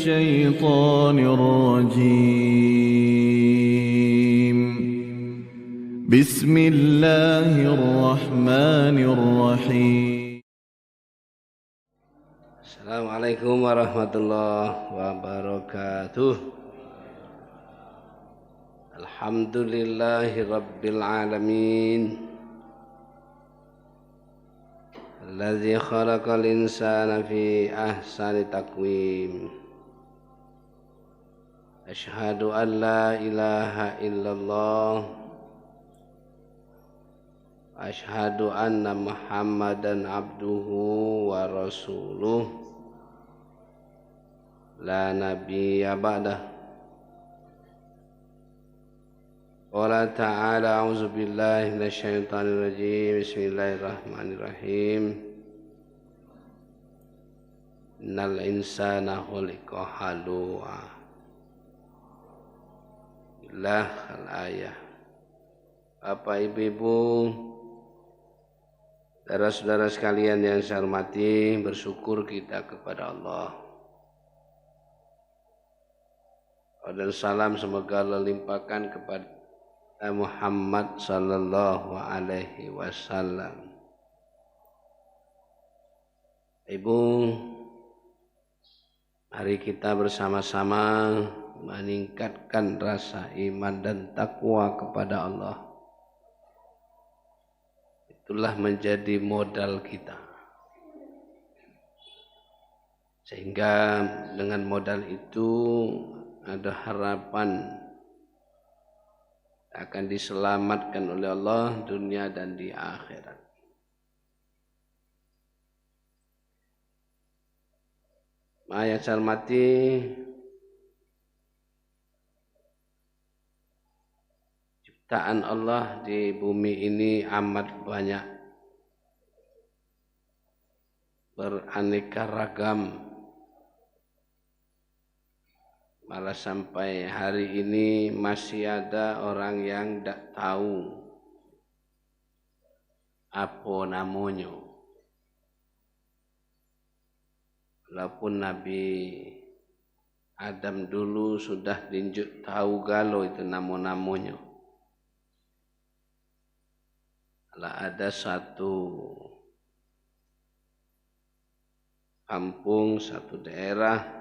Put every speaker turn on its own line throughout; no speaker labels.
الشيطان الرجيم. بسم الله الرحمن الرحيم.
Assalamualaikum warahmatullahi wabarakatuh. Alhamdulillahi rabbil alamin. Alladzi khalaqal insana fi ahsani taqwim. Asyhadu an la ilaha illallah. Asyhadu anna Muhammadan abduhu wa rasuluh. La nabiyya ba'dah. Qala ta'ala a'udzu billahi minasyaitonir rajim. Bismillahirrahmanirrahim. Innal insana khuliqa halu'a. Ilah al-ayah. Bapak Ibu, saudara-saudara sekalian yang saya hormati, bersyukur kita kepada Allah. Dan salam semoga Allah limpahkan kepada Muhammad sallallahu alaihi wasallam. Ibu, mari kita bersama-sama meningkatkan rasa iman dan takwa kepada Allah. Itulah menjadi modal kita. Sehingga dengan modal itu ada harapan akan diselamatkan oleh Allah dunia dan di akhirat. Maya hormati, ciptaan Allah di bumi ini amat banyak, beraneka ragam. Malah sampai hari ini masih ada orang yang tidak tahu apa namanya. Walaupun Nabi Adam dulu sudah tunjuk tahu galau itu nama-namanya. Kalau ada satu kampung, satu daerah,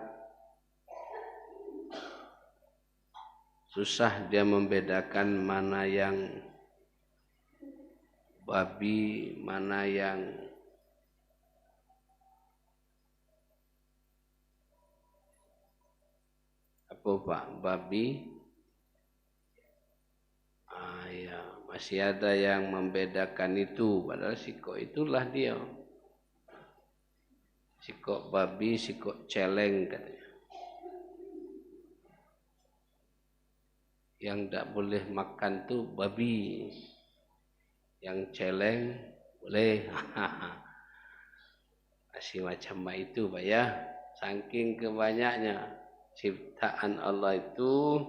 susah dia membedakan mana yang babi, mana yang apa Pak, babi. Ya, masih ada yang membedakan itu, padahal sikok itulah dia. Sikok babi, sikok celeng katanya. Yang tidak boleh makan tuh babi, yang celeng boleh. Masih macam itu Pak ya. Saking kebanyaknya ciptaan Allah itu,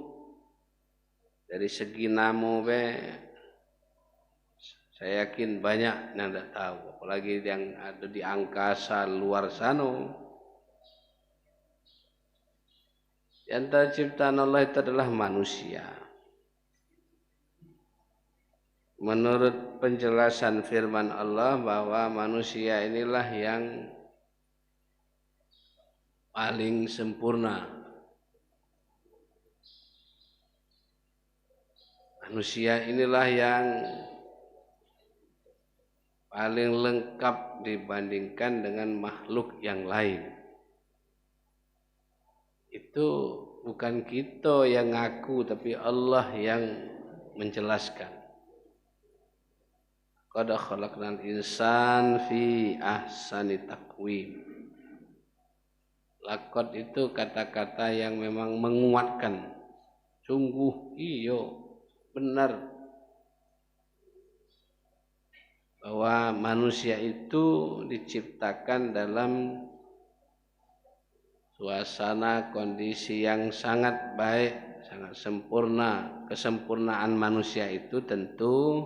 dari segi nama saya yakin banyak yang tidak tahu, apalagi yang ada di angkasa luar sana. Di antara ciptaan Allah itu adalah manusia. Menurut penjelasan firman Allah bahwa manusia inilah yang paling sempurna. Manusia inilah yang paling lengkap dibandingkan dengan makhluk yang lain. Itu bukan kita yang ngaku, tapi Allah yang menjelaskan. Qad khalaqnal insan fi ahsani taqwim. Laqad itu kata-kata yang memang menguatkan. Sungguh iyo benar bahwa manusia itu diciptakan dalam suasana kondisi yang sangat baik, sangat sempurna. Kesempurnaan manusia itu tentu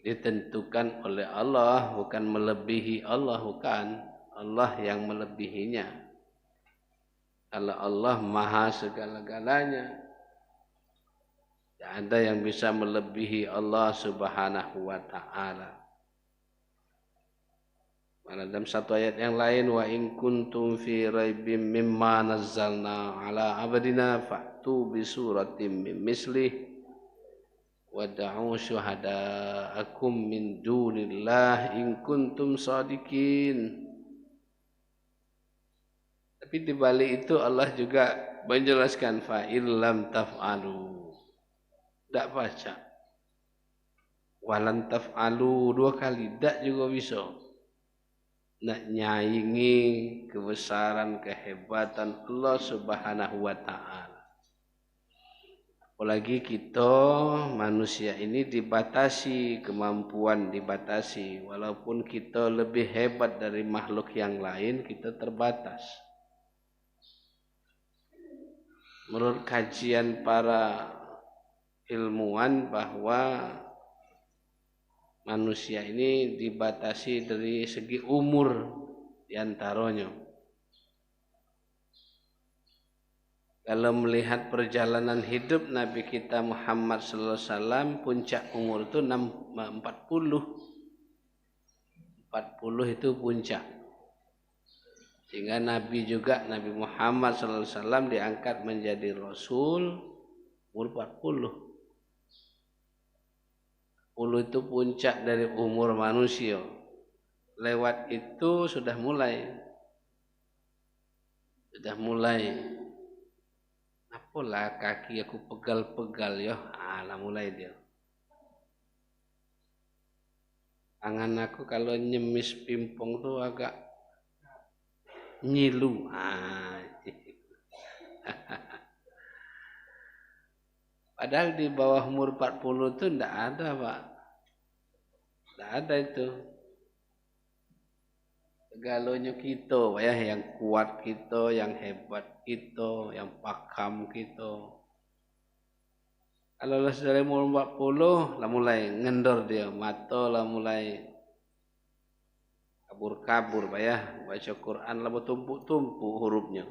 ditentukan oleh Allah, bukan melebihi Allah, bukan. Allah yang melebihinya. Kalau Allah maha segala-galanya, tidak ada yang bisa melebihi Allah subhanahu wa ta'ala. Dalam satu ayat yang lain, wa in kuntum fi raibim mimma nazzalna ala abdina fa'tu bi suratin min mislih wad'u syuhada'akum min dunillah in kuntum shadiqin. Tapi di balik itu Allah juga menjelaskan fa illam taf'alu. Tak baca. Walan taf'alu 2 kali, tak juga bisa. Nak nyaingi kebesaran kehebatan Allah subhanahu wa ta'ala. Apalagi kita manusia ini dibatasi, kemampuan dibatasi. Walaupun kita lebih hebat dari makhluk yang lain, kita terbatas. Menurut kajian para ilmuwan bahwa manusia ini dibatasi dari segi umur diantaranya. Kalau melihat perjalanan hidup Nabi kita Muhammad sallallahu alaihi wasallam, puncak umur itu 40. 40 itu puncak. Sehingga Nabi juga, Nabi Muhammad sallallahu alaihi wasallam diangkat menjadi Rasul umur 40. 40 itu puncak dari umur manusia. Lewat itu sudah mulai. Apalah kaki aku pegal-pegal ya. Lah mulai dia. Tangan aku kalau nyemis pimpong tuh agak nyilu. Padahal di bawah umur 40 itu tidak ada, Pak. Tidak ada itu. Segalanya kita, ya, yang kuat kita, yang hebat kita, yang pakam kita. Kalau sudah umur 40, lah mulai ngendor dia, mata lah mulai kabur-kabur, Pak, ya. Baca Quran lah bertumpuk-tumpuk hurufnya.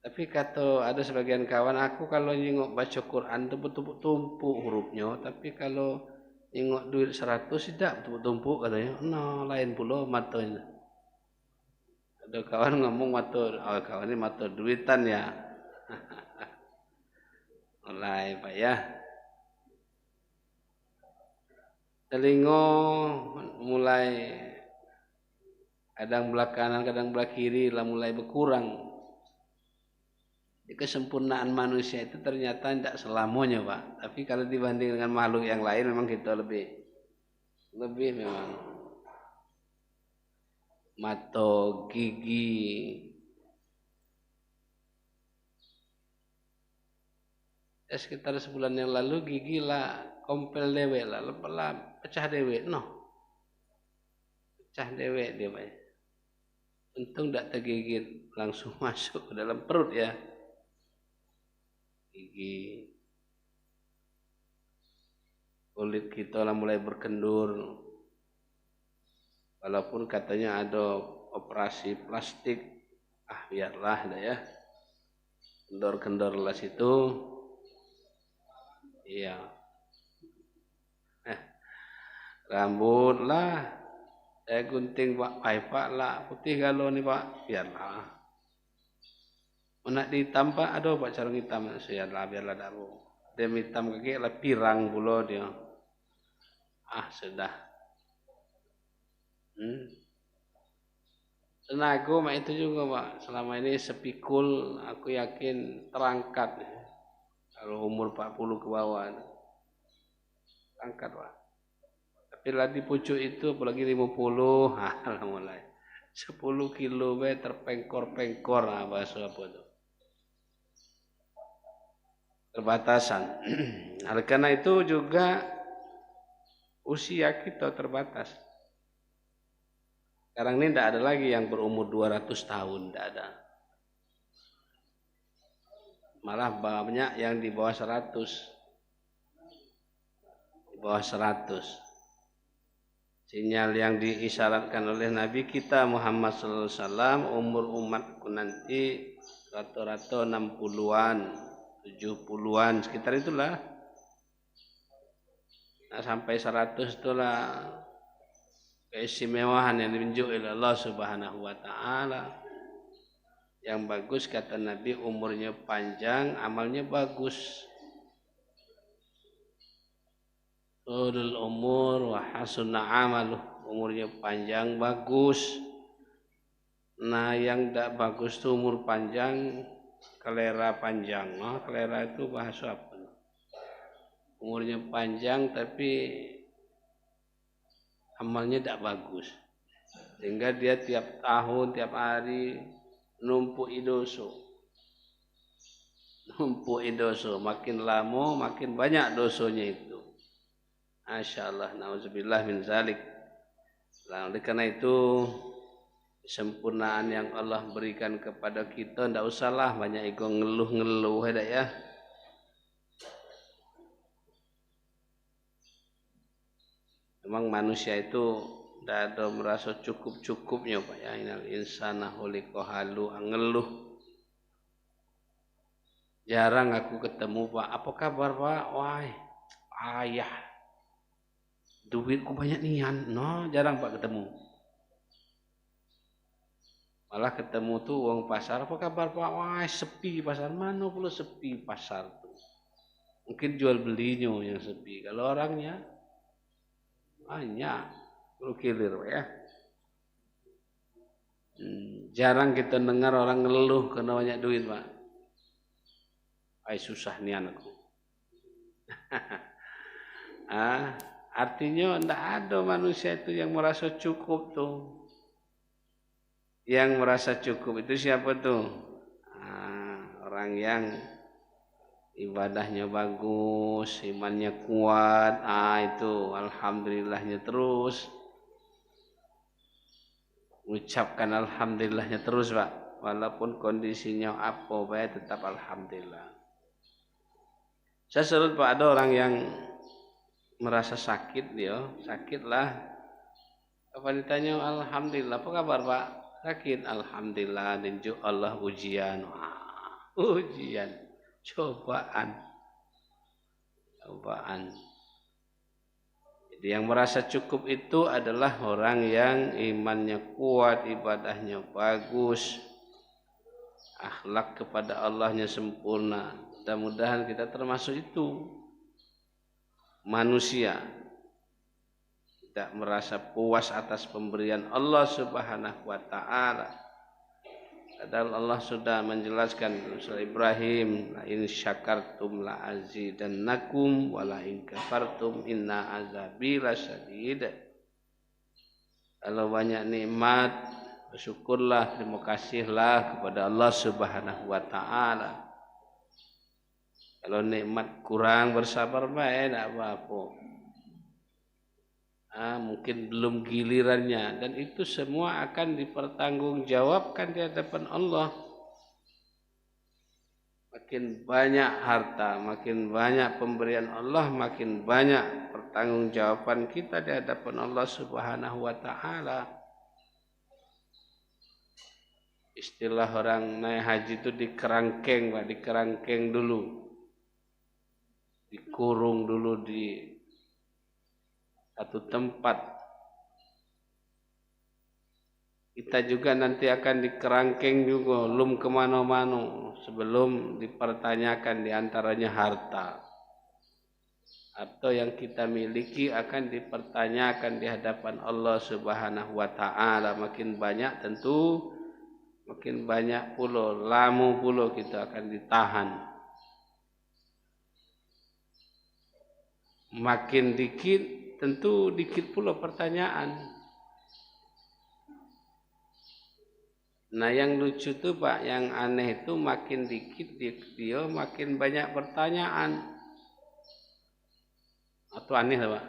Tapi kata ada sebagian kawan, aku kalau nyengok baca Quran itu bertumpuk-tumpuk hurufnya, tapi kalau nyengok duit 100 tidak bertumpuk katanya. No, lain pula matanya. Ada kawan ngomong mata, kawan ini mata duitan ya. Mulai, Pak, ya. Telinga mulai kadang belah kanan, kadang belah kiri lah mulai berkurang. Kesempurnaan manusia itu ternyata tidak selamanya, Pak. Tapi kalau dibanding dengan makhluk yang lain memang kita lebih memang. Mata, gigi. Sekitar sebulan yang lalu gigi lah kompel dewe lah, pecah dewe, pecah dewe dia, Pak. Untung tidak tergigit, langsung masuk ke dalam perut ya. Gigi, kulit kita lah mulai berkendur. Walaupun katanya ada operasi plastik, biarlah dah ya. Kendor-kendor lah situ. Iya. Rambut lah, saya gunting Pak lah, putih galau nih Pak, biarlah. Nak ditampak ada Pak sarung hitam, biarlah daru. Dia hitam kaki lah pirang pula dia. Sudah. Tenaga mak itu juga Pak. Selama ini sepikul aku yakin terangkat. Kalau umur 40 ke bawah. Terangkat Pak. Tapi lah di pucuk itu apalagi 50, lah mulai. 10 kilo terpengkor-pengkor, bahasa apa itu. Terbatasan. Oleh karena itu juga usia kita terbatas. Sekarang ini tidak ada lagi yang berumur 200 tahun, tidak ada. Malah banyak yang di bawah 100. Di bawah 100. Sinyal yang diisyaratkan oleh Nabi kita Muhammad sallallahu alaihi wasallam, umur umatku nanti rata-rata 60-an, 70-an, sekitar itulah. Nah, sampai 100 itulah keistimewaan yang ditunjuk oleh Allah Subhanahu wa taala. Yang bagus kata Nabi, umurnya panjang, amalnya bagus. Tulul umur wa hasunna amaluh, umurnya panjang bagus. Nah, yang tidak bagus itu umur panjang, kelera panjang. Nah, kelera itu bahasa apa? Umurnya panjang tapi amalnya tidak bagus, sehingga dia tiap tahun, tiap hari numpuk dosa. Makin lama makin banyak dosanya itu. Masya Allah, na'udzubillah min zalik. Oleh karena itu, kesempurnaan yang Allah berikan kepada kita, tidak usahlah banyak ego ngeluh-ngeluh ya. Memang manusia itu tidak ada merasa cukup-cukupnya Pak ya. Innal insana khuliqa halu'a, ngeluh. Jarang aku ketemu Pak. Apa kabar Pak? Wah, ayah, duitku banyak nian. No, jarang Pak ketemu. Malah ketemu tuh uang pasar. Apa kabar Pak? Wah, sepi pasar. Mana pula sepi pasar tuh. Mungkin jual belinya yang sepi. Kalau orangnya banyak, lu kilir ya. Jarang kita dengar orang ngeluh karena banyak duit Pak. Ay susah nih anakku. Artinya tidak ada manusia itu yang merasa cukup tuh. Yang merasa cukup itu siapa tuh? Orang yang ibadahnya bagus, imannya kuat, itu alhamdulillahnya terus. Ucapkan alhamdulillahnya terus Pak, walaupun kondisinya apa baik tetap alhamdulillah. Saya selalu Pak, ada orang yang merasa sakit, dia sakitlah, apa ditanya alhamdulillah, apa kabar Pak? Sakit, alhamdulillah, dinjuk Allah ujian. Ujian, cobaan. Jadi yang merasa cukup itu adalah orang yang imannya kuat, ibadahnya bagus, akhlak kepada Allahnya sempurna. Mudah-mudahan kita termasuk itu. Manusia tidak merasa puas atas pemberian Allah Subhanahu wa taala. Padahal Allah sudah menjelaskan surah Ibrahim, la in syakartum la azidannakum wa la in kafartum inna azabi lasyadid. Kalau banyak nikmat, bersyukurlah, terima kasihlah kepada Allah Subhanahu wa taala. Kalau nikmat kurang, bersabar baik, tidak apa-apa. Mungkin belum gilirannya, dan itu semua akan dipertanggungjawabkan di hadapan Allah. Makin banyak harta, makin banyak pemberian Allah, makin banyak pertanggungjawaban kita di hadapan Allah Subhanahu wa taala. Istilah orang naik haji itu dikerangkeng, Pak, dikerangkeng dulu. Dikurung dulu di satu tempat. Kita juga nanti akan dikerangkeng juga, belum kemana-mana sebelum dipertanyakan diantaranya harta. Atau yang kita miliki akan dipertanyakan di hadapan Allah Subhanahu wa taala. Makin banyak tentu makin banyak pula, lama pula kita akan ditahan. Makin dikit, tentu dikit pula pertanyaan. Nah yang lucu tuh Pak, yang aneh itu makin dikit dia makin banyak pertanyaan. Atau aneh lah Pak,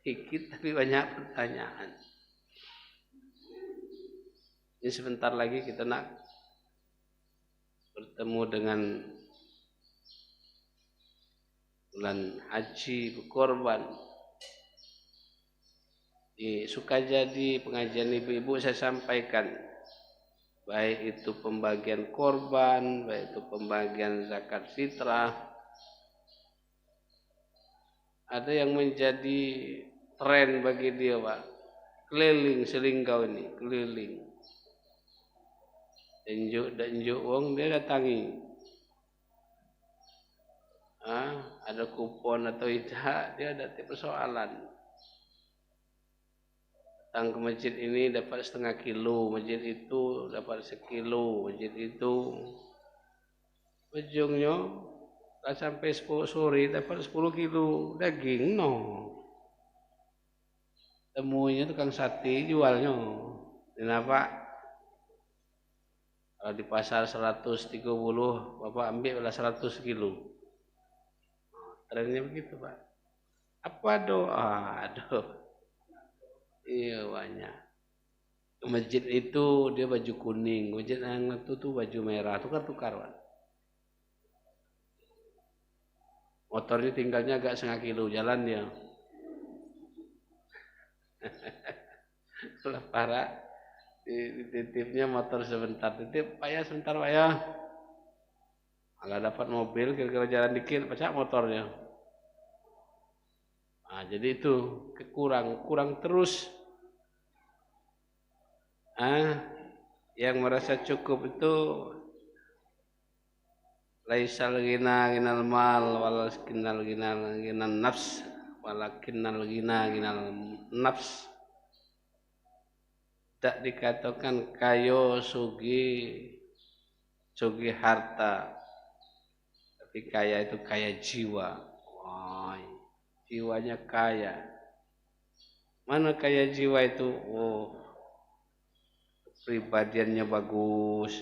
dikit tapi banyak pertanyaan. Ini sebentar lagi kita nak bertemu dengan bulan haji, berkorban. suka jadi pengajian ibu-ibu saya sampaikan, baik itu pembagian korban, baik itu pembagian zakat fitrah, ada yang menjadi tren bagi dia, Pak. Keliling Selinggau ini, keliling. Denjuk wong dia datangi. Ada kupon atau tidak, dia ada persoalan. Datang ke masjid ini dapat 1/2 kilo, masjid itu dapat 1 kilo, masjid itu. Ujungnya sampai 10 sore dapat 10 kilo daging, no. Temunya tukang sate jualnya. Kenapa? Kalau di pasar 130, Bapak ambil 100 kilo. Trennya begitu, Pak. Apa doa? Aduh. Iya banyak. Ke masjid itu dia baju kuning, masjid yang itu tuh baju merah, tukar-tukar, Pak. Motornya tinggalnya agak 1/2 kilo jalan dia. Kalau parah, titipnya motor sebentar, titip Pak ya sebentar Pak ya. Kalau dapat mobil kira-kira jalan dikit, pecah motornya. Jadi itu kurang terus. Yang merasa cukup itu laisal ghina ghinal mal walakinnal ghinan nafs walakinnal ghina ghinal nafs. Tak dikatakan kayo sugi harta, tapi kaya itu kaya jiwa. Jiwanya kaya. Mana kaya jiwa itu? Pribadiannya bagus,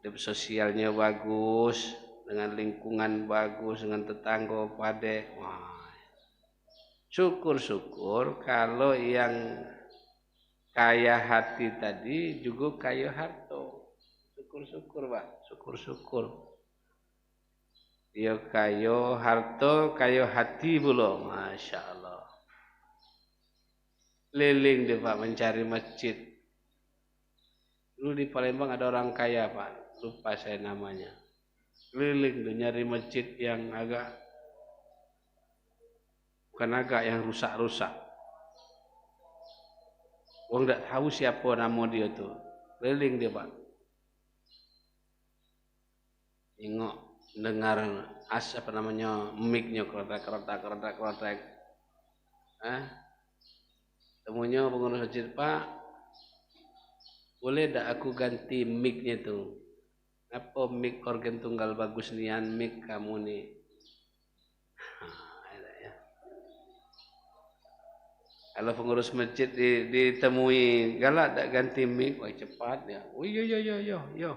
hidup sosialnya bagus, dengan lingkungan bagus, dengan tetangga pade. Syukur-syukur kalau yang kaya hati tadi juga kaya harta. Syukur-syukur, Pak. Syukur-syukur. Dia kaya harta, kaya hati pula. Masya Allah. Keliling dia, Pak, mencari masjid. Dulu di Palembang ada orang kaya, Pak. Lupa saya namanya. Keliling dia nyari masjid yang yang rusak-rusak. Wong tidak tahu siapa nama dia tuh. Keliling dia, Pak. Tengok, dengar mic-nya kerotak. Temunya pengurus masjid, Pak, boleh tak aku ganti mic-nya tuh? Apa mic organ tunggal bagus nian mic kamu nih? Kalau pengurus masjid ditemui, galak tak ganti mic? Wah cepat ya. Oh iya.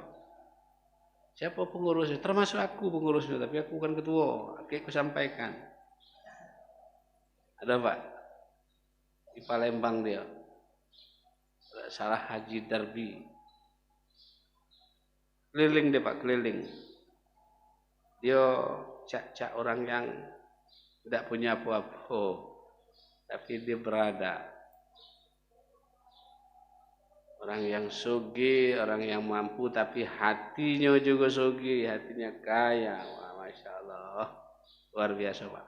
Siapa pengurusnya? Termasuk aku pengurusnya, tapi aku kan ketua. Aku sampaikan. Ada Pak? Di Palembang dia. Salah Haji Darbi. Keliling dia, Pak, keliling. Dia cak orang yang tidak punya apa-apa, tapi dia berada. Orang yang sugih, orang yang mampu, tapi hatinya juga sugih, hatinya kaya. Wah, Masya Allah, luar biasa, Pak.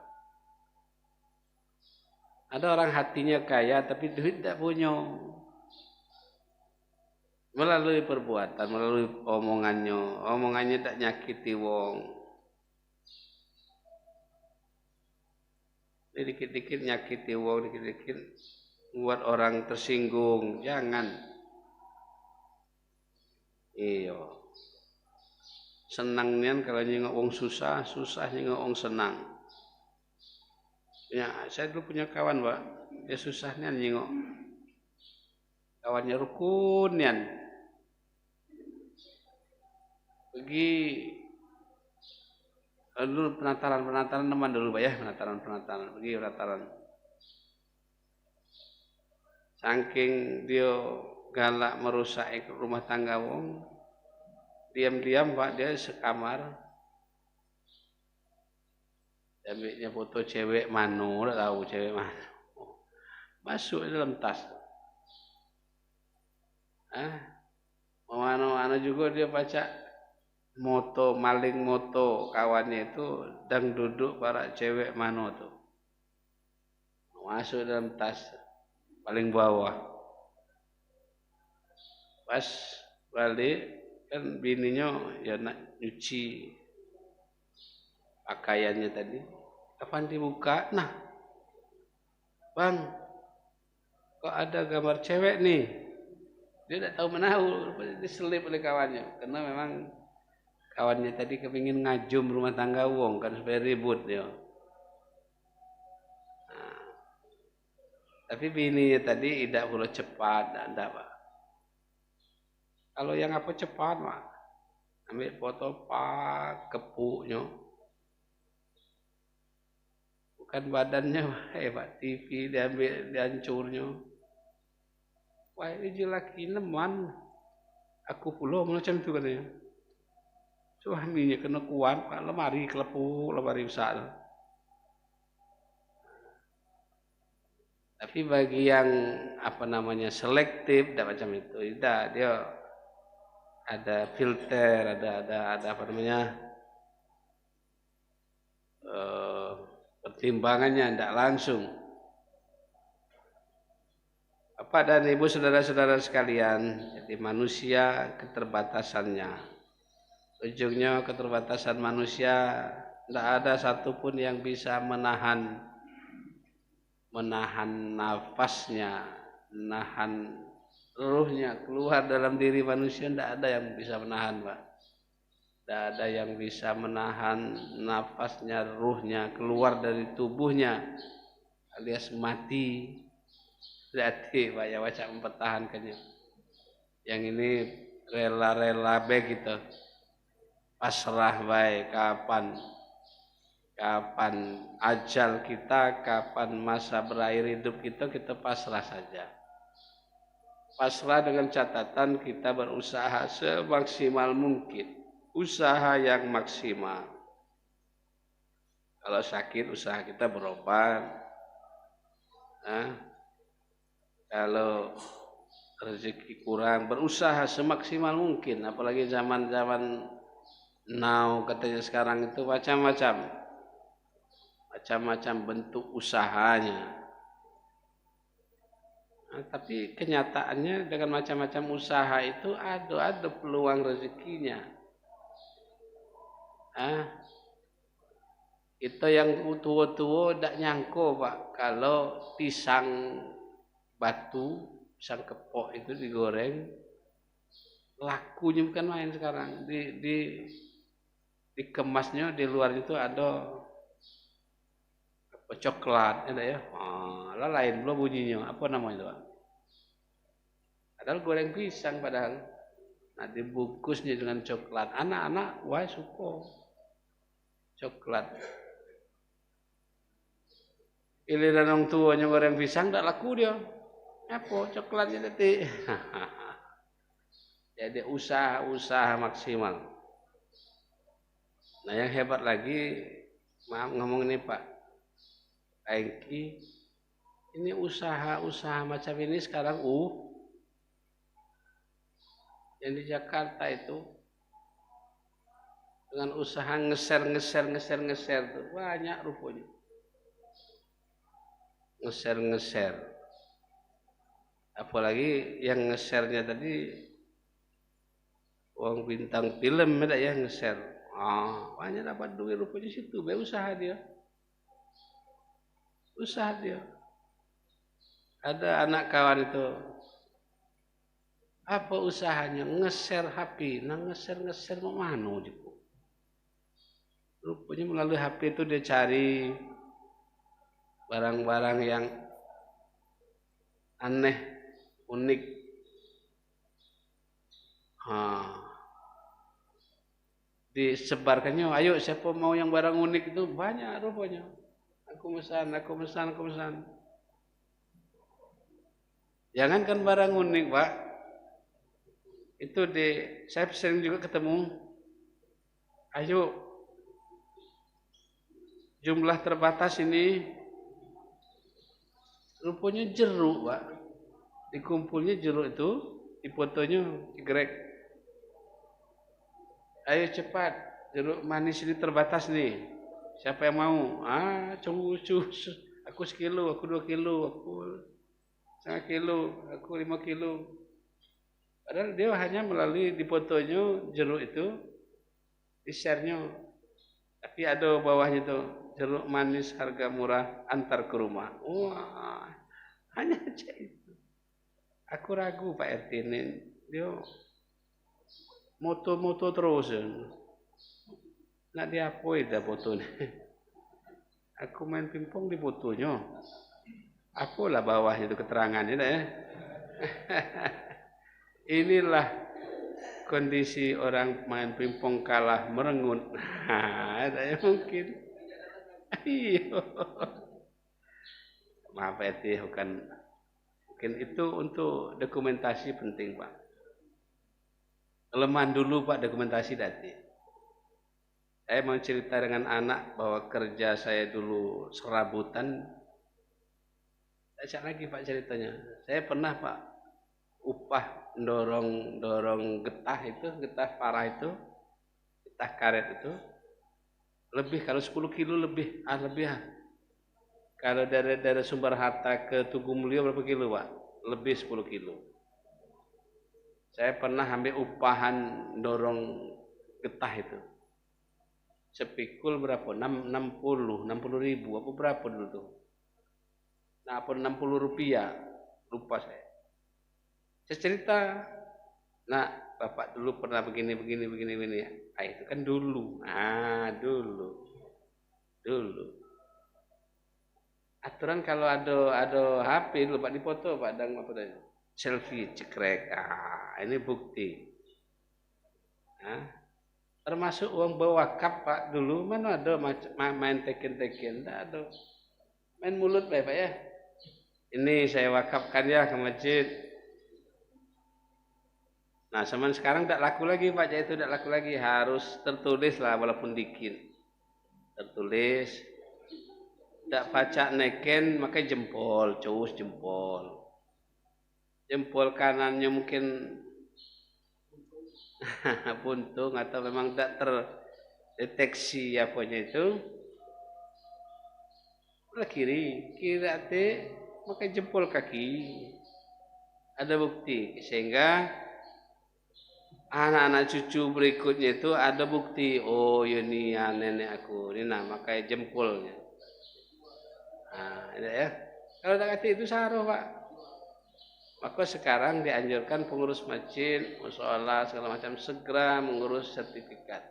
Ada orang hatinya kaya, tapi duit tidak punya. Melalui perbuatan, melalui omongannya tak nyakiti wong. Dikit-dikit nyakiti wong, dikit-dikit buat orang tersinggung. Jangan. Iya. Senangnya kalau nyengok wong susah nyengok wong senang. Ya, saya dulu punya kawan, Pak. Dia susahnya nyengok. Kawannya rukunian. Pergi dulu penataran teman dulu, Pak ya, penataran. Pergi penataran. Saking dia galak merusak rumah tangga wong, diam-diam Pak dia sekamar. Ambilnya foto cewek mano, udah tahu cewek mano. masuk dalam tas. Mana juga dia baca moto, maling moto kawannya itu dan duduk para cewek mano tuh. Masuk dalam tas paling bawah. Pas balik kan bininya ya nak nyuci pakaiannya tadi. Kapan dibuka? Nah, bang, kok ada gambar cewek nih? Dia tidak tahu menahu, diselip oleh kawannya. Karena memang kawannya tadi kepingin ngajum rumah tangga wong kan supaya ribut dia. Nah, tapi bininya tadi tidak perlu cepat, tidak pak. Kalau yang apa cepat pak, ambil foto pak kepuknya, bukan badannya, pak TV diambil dihancurnya. Wah ini laki neman, aku pula macam itu katanya. Suaminya kena kuat, pak lemari kelepuk, lemari besar. Tapi bagi yang apa namanya selektif, tidak macam itu, tidak dia ada filter, ada apa namanya pertimbangannya, tidak langsung. Bapak dan Ibu saudara-saudara sekalian, jadi manusia keterbatasannya. Ujungnya keterbatasan manusia, tidak ada satupun yang bisa menahan nafasnya, menahan ruhnya keluar dalam diri manusia, tidak ada yang bisa menahan, Pak. Tidak ada yang bisa menahan nafasnya, ruhnya keluar dari tubuhnya, alias mati. Berarti Pak ya wajah mempertahankannya. Yang ini rela-rela begitu, pasrah baik kapan ajal kita, kapan masa berakhir hidup kita pasrah saja. Pasrah dengan catatan kita berusaha semaksimal mungkin, usaha yang maksimal. Kalau sakit usaha kita berobat. Kalau rezeki kurang berusaha semaksimal mungkin, apalagi zaman-zaman now katanya sekarang itu macam-macam bentuk usahanya. Tapi kenyataannya dengan macam-macam usaha itu ada peluang rezekinya. Itu yang tua-tua tidak nyangko Pak, kalau pisang batu, pisang kepok itu digoreng, lakunya bukan main sekarang. Dikemasnya di luar itu ada apa coklat, ada ya. Lain belum bunyinya, apa namanya itu? Padahal goreng pisang padahal. Nah dibungkusnya dengan coklat. Anak-anak wah suka coklat. Giliran orang tuanya goreng pisang tidak laku dia. Apa coklatnya tadi? Jadi usaha maksimal. Nah yang hebat lagi, maaf ngomong ini Pak Engki, ini usaha macam ini sekarang yang di Jakarta itu dengan usaha ngeser tuh banyak rupanya. Ngeser. Apalagi yang ngesernya tadi uang bintang film ada ya ngeser. Banyak dapat duit rupanya situ, usaha dia. Ada anak kawan itu, apa usahanya? Ngeser HP. Nah ngeser mau mana juga? Rupanya melalui HP itu dia cari barang-barang yang aneh, unik. Disebarkannya, ayo siapa mau yang barang unik itu banyak rupanya. Aku mesan. Jangankan barang unik Pak, itu saya sering juga ketemu, ayo jumlah terbatas ini Rupanya jeruk, Pak. Dikumpulnya jeruk itu, difotonya cegrek. Ayo cepat, jeruk manis ini terbatas nih. Siapa yang mau? Cus. Aku 1 kilo, aku 2 kilo, aku 1,5 kilo, aku 5 kilo. Padahal dia hanya melalui difotonya jeruk itu, di-share-nya. Tapi ada bawahnya tuh, jeruk manis harga murah antar ke rumah. Wah, hanya aja itu. Aku ragu Pak RT ini, dia moto-moto terus. Nak diapoi dah fotonya. Aku main pingpong di fotonya. Apalah bawahnya itu keterangannya dah ya. Inilah kondisi orang main pingpong kalah merengut. Ada yang mungkin. Iya. Maaf RT, bukan. Mungkin itu untuk dokumentasi penting Pak. Kelemahan dulu Pak dokumentasi tadi. Saya mau cerita dengan anak bahwa kerja saya dulu serabutan. Saya lagi Pak ceritanya. Saya pernah Pak upah dorong getah parah itu, getah karet itu lebih, kalau 10 kilo lebih. Kalau dari Sumber Harta ke Tugu Mulyo berapa kilo Pak? Lebih 10 kilo. Saya pernah ambil upahan dorong getah itu. Sepikul berapa? 60 ribu, apa berapa dulu tuh? Nah, apa 60 rupiah, lupa saya. Saya cerita, nah bapak dulu pernah begini. Itu kan dulu. Dulu. Aturan kalau ada HP dulu Pak dipoto Pak, dan apa tadi? Selfie cekrek. Ini bukti. Termasuk uang wakaf Pak dulu, mana ada main teken, tidak ada. Main mulut Pak ya. Ini saya wakafkan ya ke masjid. Nah, zaman sekarang tidak laku lagi Pak, itu tidak laku lagi, harus tertulis lah walaupun dikit. Tertulis. Tidak pacak neken, maka jempol, cus jempol. Jempol kanannya mungkin buntung atau memang tidak terdeteksi apanya itu. Kiri hati, maka jempol kaki. Ada bukti, sehingga anak-anak cucu berikutnya itu ada bukti. Oh ini ya nenek aku, ini nama kayak jempolnya. Ini ya. Kalau tak kata itu saruh Pak. Maka sekarang dianjurkan pengurus masjid, mushola segala macam segera mengurus sertifikat.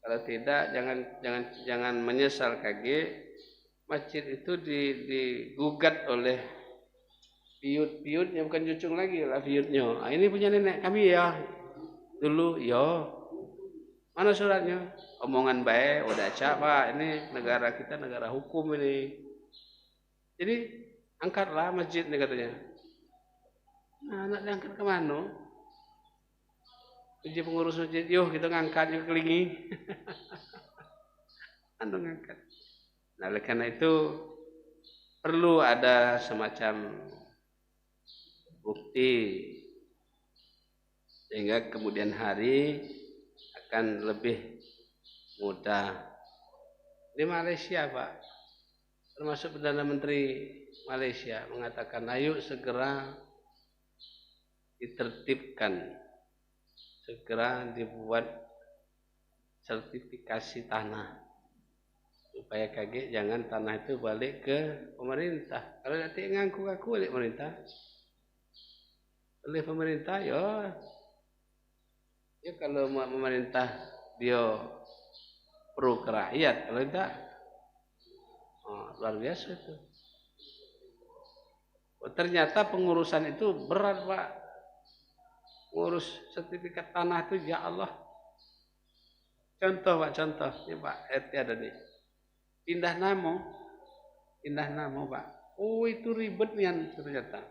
Kalau tidak, jangan menyesal kaget. Masjid itu digugat oleh piut-piutnya, bukan cucung lagi lah piutnya. Ini punya nenek kami ya. Dulu ya. Mana suratnya? Omongan baik, udah cak Pak. Ini negara kita negara hukum ini. Jadi angkatlah masjid nih katanya. Nah, anak diangkat ke mana? Uji pengurus masjid, yuk kita ngangkat yuk kelingi. Anu ngangkat. Nah, oleh karena itu perlu ada semacam bukti sehingga kemudian hari akan lebih mudah. Di Malaysia Pak, termasuk Perdana Menteri Malaysia mengatakan ayo segera ditertibkan, segera dibuat sertifikasi tanah supaya kaget jangan tanah itu balik ke pemerintah. Kalau nanti ngaku-ngaku balik pemerintah, oleh pemerintah ya kalau pemerintah dia pro ke rakyat, kalau tidak luar biasa itu. Ternyata pengurusan itu berat Pak. Ngurus sertifikat tanah itu ya Allah. Contoh Pak, ini Pak RT ada nih. Pindah nama Pak. Oh itu ribet nih ternyata.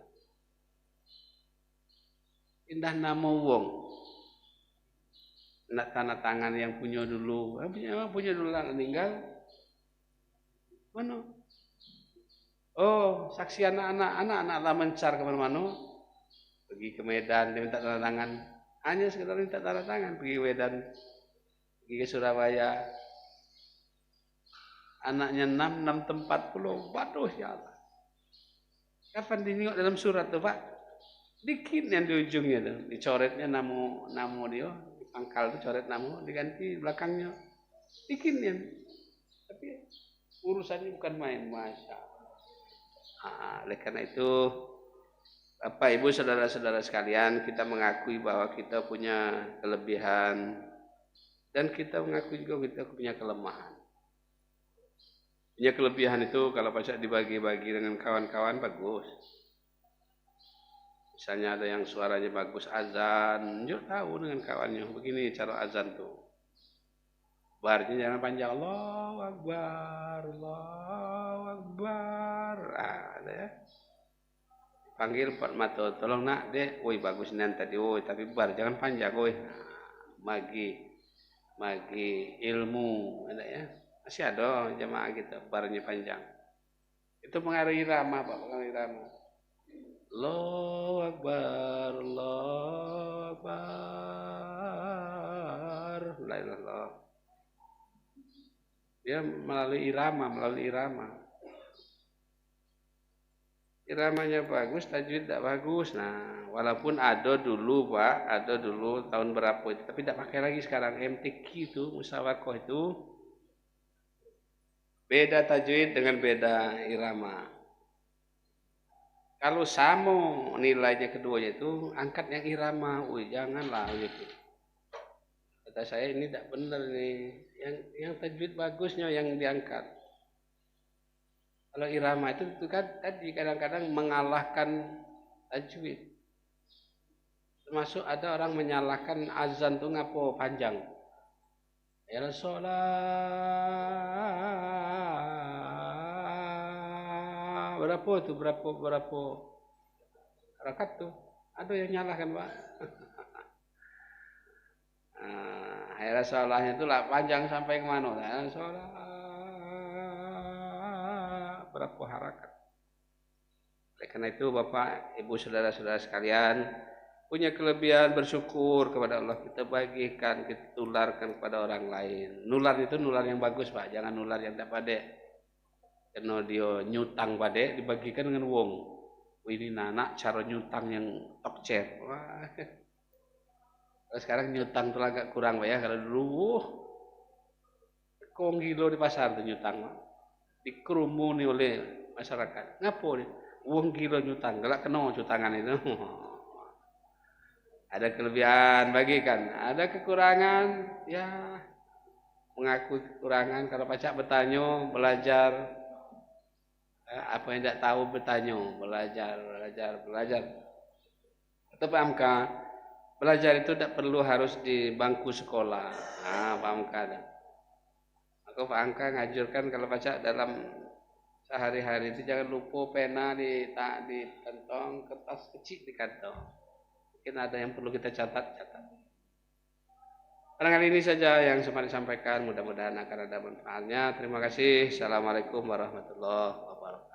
Pindah nama wong. Nak tanda tangan yang punya dulu lah meninggal. Mana? Oh, saksi anak-anak lah mencar kemana-mana. Pergi ke Medan, dia minta tanda tangan. Hanya sekedar minta tanda tangan. Pergi ke Medan, pergi ke Surabaya. Anaknya 6 tempat pulau. Waduh ya Allah. Kapan dinengok dalam surat tuh Pak? Dikit yang di ujungnya tuh. Dicoretnya namu dia. Di pangkal tuh coret namu. Diganti belakangnya. Dikit yang. Tapi urusannya bukan main. Masya Allah. Oleh karena itu, Bapak Ibu saudara-saudara sekalian, kita mengakui bahwa kita punya kelebihan dan kita mengakui juga kita punya kelemahan. Punya kelebihan itu kalau pacak dibagi-bagi dengan kawan-kawan bagus. Misalnya ada yang suaranya bagus azan, yuk tahu dengan kawannya begini cara azan tuh. Barnya jangan panjang, Allahu Akbar, Allahu Akbar. Ada ya. Panggil Pak Mato, tolong nak dek, woi bagus nih tadi, woi tapi bar jangan panjang, woi. Magi ilmu, ada ya. Masih ada jamaah kita barnya panjang. Itu pengaruh irama Pak, pengaruh irama. Allahu Akbar, Allahu Akbar. La ilaha illallah. Dia melalui irama. Iramanya bagus, tajwid tidak bagus. Nah, walaupun ada dulu Pak, ada dulu tahun berapa itu, tapi tidak pakai lagi sekarang. MTQ itu, musyawarah itu beda tajwid dengan beda irama. Kalau sama nilainya keduanya itu, angkat yang irama. Janganlah gitu. Kata saya ini tidak benar nih. Yang tajwid bagusnya yang diangkat. Kalau irama itu kan tadi kadang-kadang mengalahkan tajwid. Termasuk ada orang menyalahkan azan itu ngapo panjang. Ya Rasulullah. Berapa rakaat tuh? Ada yang nyalahkan Pak. Ya Rasulullahnya itu lah panjang sampai kemana? Ya Rasulullah. Berapa harakat. Oleh karena itu Bapak, Ibu, saudara-saudara sekalian, punya kelebihan bersyukur kepada Allah. Kita bagikan, kita tularkan kepada orang lain. Nular itu nular yang bagus Pak, jangan nular yang tidak padek. Karena dia nyutang padek dibagikan dengan wong. Ini anak cara nyutang yang tokcer. Wah. Kalau sekarang nyutang tuh agak kurang Pak ya. Kalau dulu kilo di pasar tuh nyutang Pak. Dikerumuni oleh masyarakat. Ngapo nih? Uang kilo nyutang, galak kena cutangan itu. Ada kelebihan bagikan, ada kekurangan, ya mengakui kekurangan. Kalau pacak bertanya, belajar apa yang tidak tahu bertanya, belajar. Atau PMK, belajar itu tidak perlu harus di bangku sekolah. Nah, PMK. Aku Pak Angka ngajurkan kalau baca dalam sehari-hari itu jangan lupa pena di kantong, kertas kecil di kantong. Mungkin ada yang perlu kita catat. Barangkali ini saja yang sempat disampaikan, mudah-mudahan akan ada manfaatnya. Terima kasih. Assalamualaikum warahmatullahi wabarakatuh.